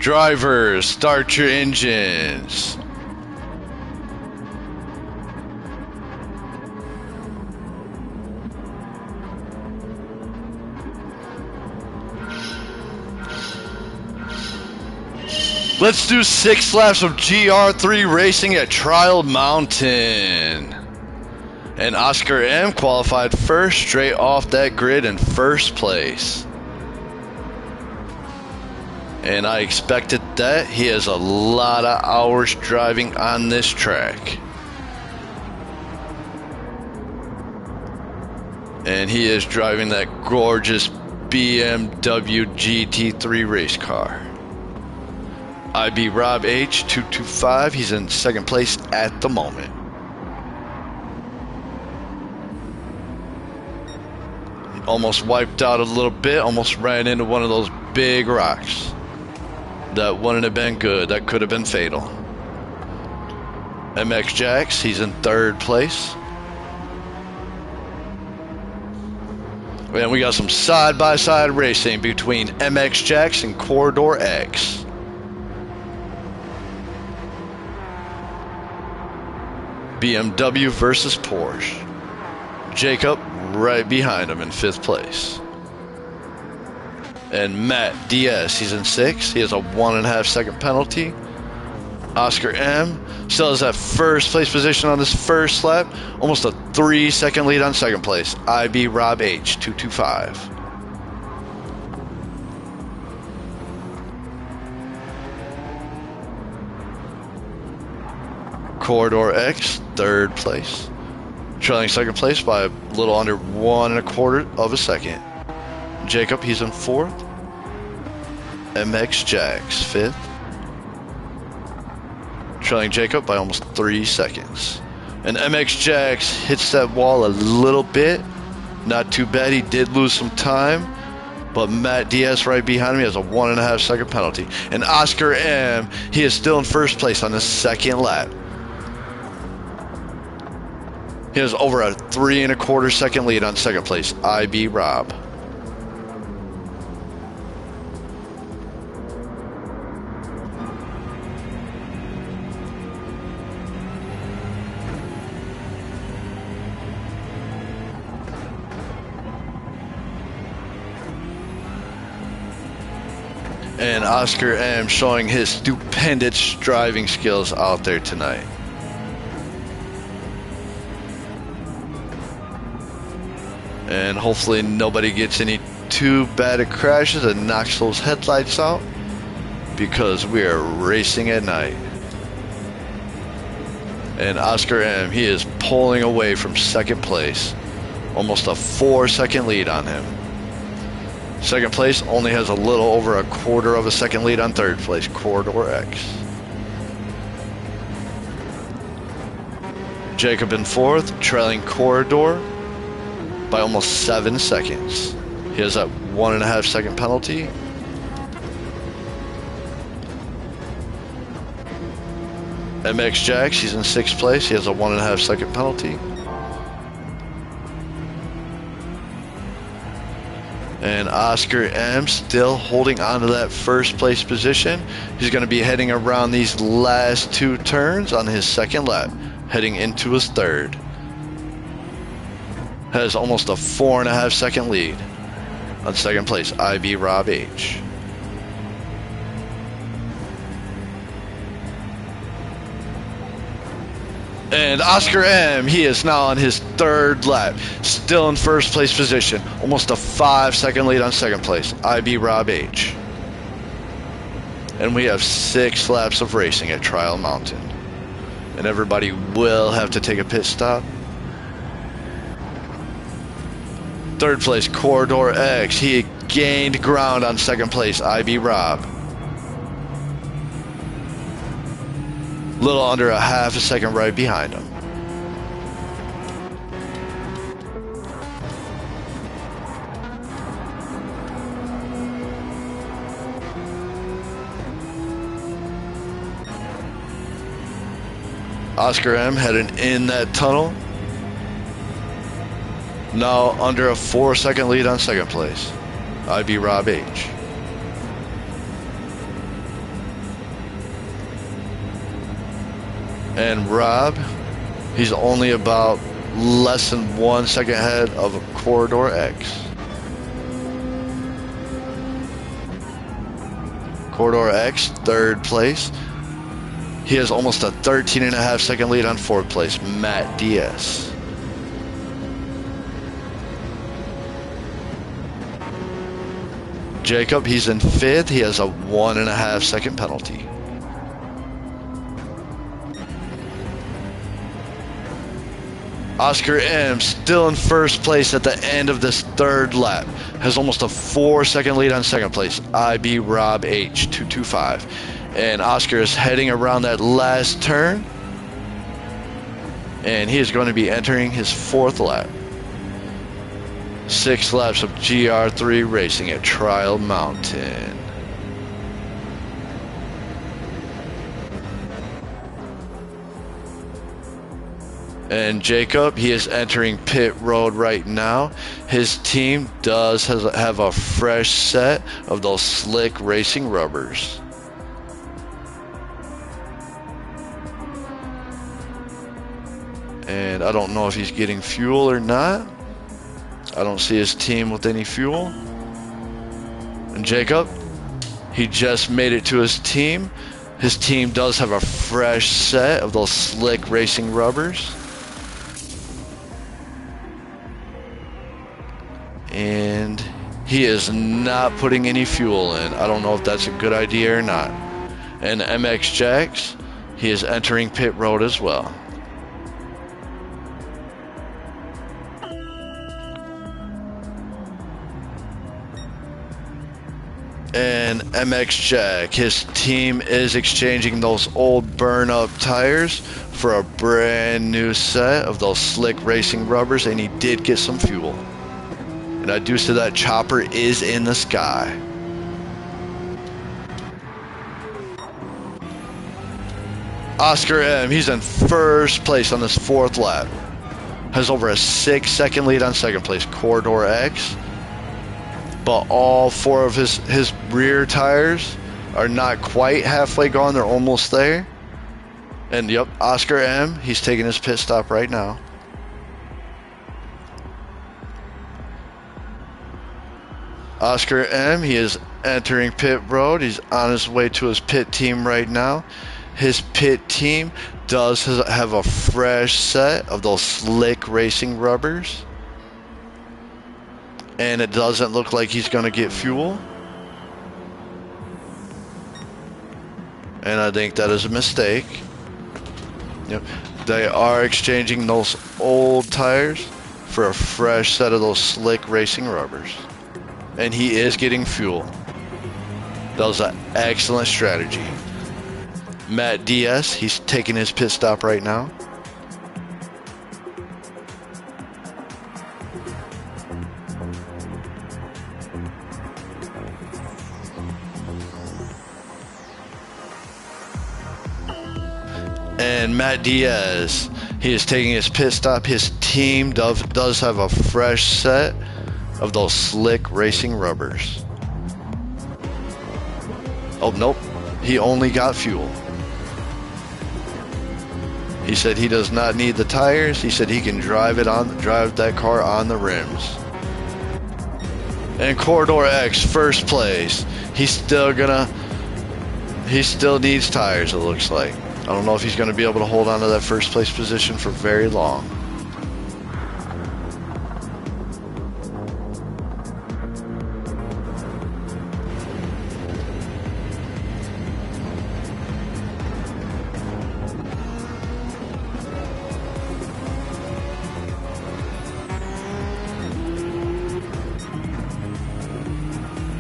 Drivers, start your engines. Let's do 6 laps of Gr.3 racing at Trial Mountain. And Oscar M qualified first, straight off that grid in first place. And I expected that. He has a lot of hours driving on this track. And he is driving that gorgeous BMW GT3 race car. IB Rob H 225, he's in second place at the moment. Almost wiped out a little bit, almost ran into one of those big rocks. That wouldn't have been good, that could have been fatal. MX Jax, he's in third place. And we got some side-by-side racing between MX Jax and Corridor X. BMW versus Porsche. Jacob right behind him in 5th place. And Matt DS, he's in 6th. He has a 1.5 second penalty. Oscar M still has that first place position on this first lap. Almost a 3 second lead on second place. IB Rob H 225. Corridor X, 3rd place. Trailing second place by a little under 1 1/4 of a second. Jacob, he's in 4th. MX Jax, 5th. Trailing Jacob by almost 3 seconds. And MX Jax hits that wall a little bit. Not too bad, he did lose some time. But Matt Diaz right behind me has a 1.5 second penalty. And Oscar M, he is still in first place on the second lap. He has over a 3 1/4 second lead on second place. IB Rob. And Oscar M showing his stupendous driving skills out there tonight. And hopefully nobody gets any too bad of crashes and knocks those headlights out, because we are racing at night. And Oscar M, he is pulling away from second place. Almost a 4 second lead on him. Second place only has a little over a 1/4 of a second lead on third place, Corridor X. Jacob in 4th, trailing Corridor by almost 7 seconds. He has that 1.5 second penalty. MX Jax, he's in 6th place. He has a 1.5 second penalty. And Oscar M still holding on to that first place position. He's going to be heading around these last 2 turns on his second lap, heading into his third. Has almost a 4.5 second lead on second place, IB Rob H. And Oscar M, he is now on his third lap, still in first place position, almost a 5 second lead on second place, IB Rob H. And we have 6 laps of racing at Trial Mountain. And everybody will have to take a pit stop. Third place, Corridor X. He gained ground on second place, IB Rob. Little under a 1/2 second right behind him. Oscar M heading in that tunnel. Now under a 4 second lead on second place, IB Rob H. And Rob, he's only about less than 1 second ahead of Corridor X. Corridor X, third place. He has almost a 13.5 second lead on fourth place, Matt Diaz. Jacob, he's in fifth. He has a 1.5 second penalty. Oscar M, still in first place at the end of this third lap, has almost a 4 second lead on second place, IB Rob H 225. And Oscar is heading around that last turn, and he is going to be entering his fourth lap. 6 laps of Gr.3 racing at Trial Mountain. And Jacob, he is entering pit road right now. His team does have a fresh set of those slick racing rubbers. And I don't know if he's getting fuel or not. I don't see his team with any fuel. And Jacob, he just made it to his team. His team does have a fresh set of those slick racing rubbers. And he is not putting any fuel in. I don't know if that's a good idea or not. And MX Jax, he is entering pit road as well. And MX Jack, his team is exchanging those old burn-up tires for a brand new set of those slick racing rubbers, and he did get some fuel. And I do see that chopper is in the sky. Oscar M, he's in first place on this fourth lap. Has over a 6 second lead on second place, Corridor X. But all 4 of his rear tires are not quite halfway gone. They're almost there. And yep, Oscar M, he's taking his pit stop right now. Oscar M, he is entering pit road. He's on his way to his pit team right now. His pit team does have a fresh set of those slick racing rubbers. And it doesn't look like he's going to get fuel. And I think that is a mistake. Yep. They are exchanging those old tires for a fresh set of those slick racing rubbers. And he is getting fuel. That was an excellent strategy. Matt Diaz, he's taking his pit stop right now. And Matt Diaz, he is taking his pit stop. His team does have a fresh set of those slick racing rubbers. Oh, nope. He only got fuel. He said he does not need the tires. He said he can drive that car on the rims. And Corridor X, first place. He still needs tires, it looks like. I don't know if he's going to be able to hold on to that first place position for very long.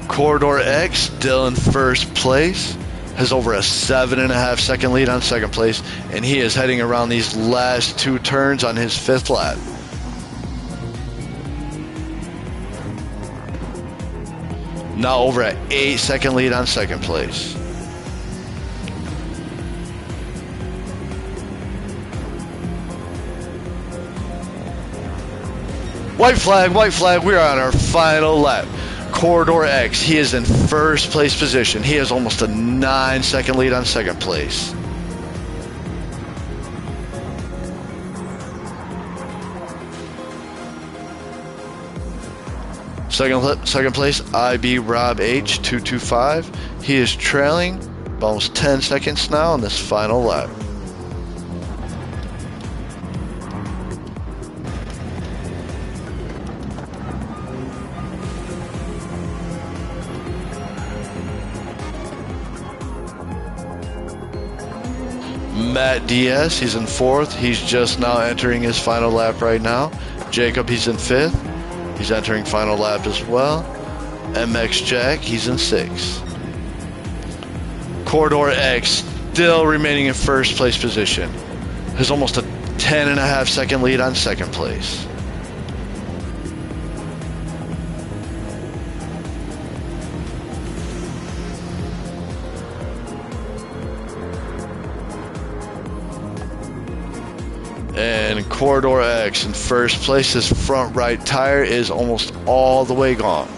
Corridor X still in first place, has over a 7.5 second lead on second place, and he is heading around these last 2 turns on his 5th lap. Now over an 8 second lead on second place. White flag, we are on our final lap. Corridor X, he is in first place position. He has almost a 9 second lead on second place. Second place, IB Rob H 225. He is trailing almost 10 seconds now on this final lap. Matt Diaz, he's in fourth. He's just now entering his final lap right now. Jacob, he's in fifth. He's entering final lap as well. MX Jack, he's in sixth. Corridor X still remaining in first place position. Has almost a 10.5 second lead on second place. And Corridor X in first place. His front right tire is almost all the way gone.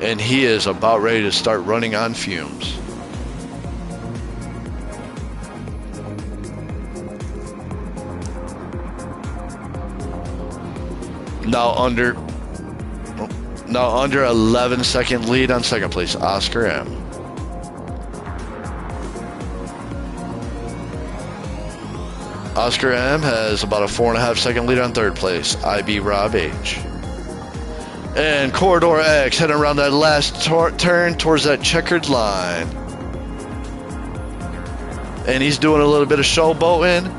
And he is about ready to start running on fumes. Now under 11 second lead on second place, Oscar M. Oscar M has about a 4.5 second lead on third place, IB Rob H. And Corridor X heading around that last turn towards that checkered line. And he's doing a little bit of showboating.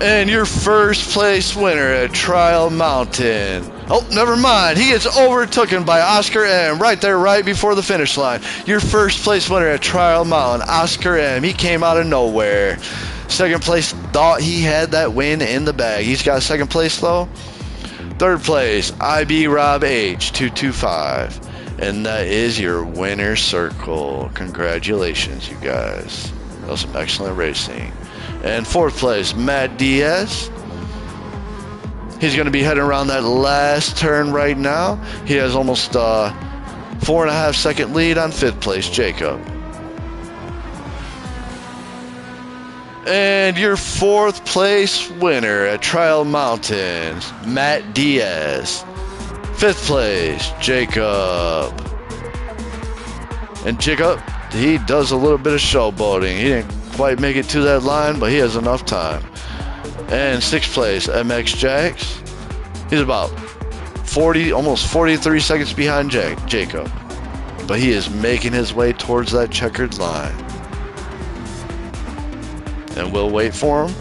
And your first place winner at Trial Mountain. Oh, never mind. He gets overtaken by Oscar M right there, right before the finish line. Your first place winner at Trial Mountain, Oscar M. He came out of nowhere. Second place, thought he had that win in the bag. He's got second place though. Third place, IB Rob H 225. And that is your winner circle. Congratulations, you guys. That was some excellent racing. And fourth place, Matt Diaz. He's going to be heading around that last turn right now. He has almost a 4.5 second lead on fifth place, Jacob. And your fourth place winner at Trial Mountain, Matt Diaz. Fifth place, Jacob. And Jacob, he does a little bit of showboating. He didn't quite make it to that line, but he has enough time. And sixth place, MX Jax. He's about 40, almost 43 seconds behind Jacob. But he is making his way towards that checkered line. And we'll wait for him.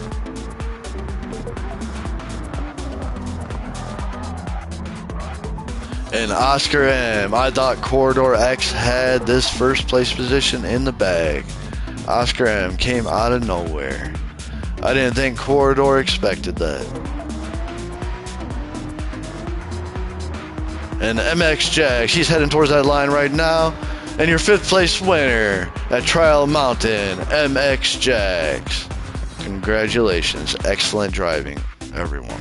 And Oscar M, I thought Corridor X had this first place position in the bag. Oscar M came out of nowhere. I didn't think Corridor expected that. And MX Jax, he's heading towards that line right now. And your fifth place winner at Trial Mountain, MX Jax. Congratulations. Excellent driving, everyone.